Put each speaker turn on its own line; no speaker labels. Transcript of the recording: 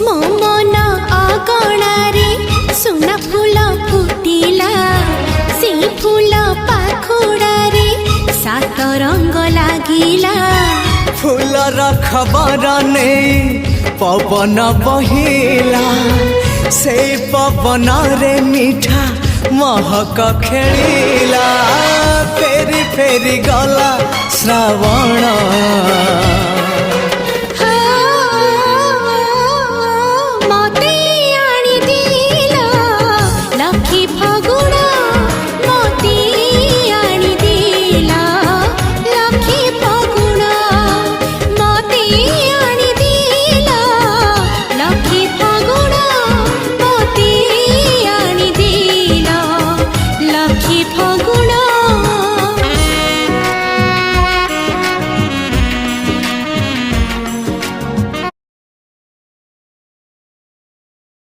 मो मन अगणारे सुना फूल फुटिला से फूल पाखुड़ारे सात रंग लागिला
फूलर खबर नहीं पवन बहिला से पवन रे मीठा महक खेलिला फेरी फेरी गला श्रावण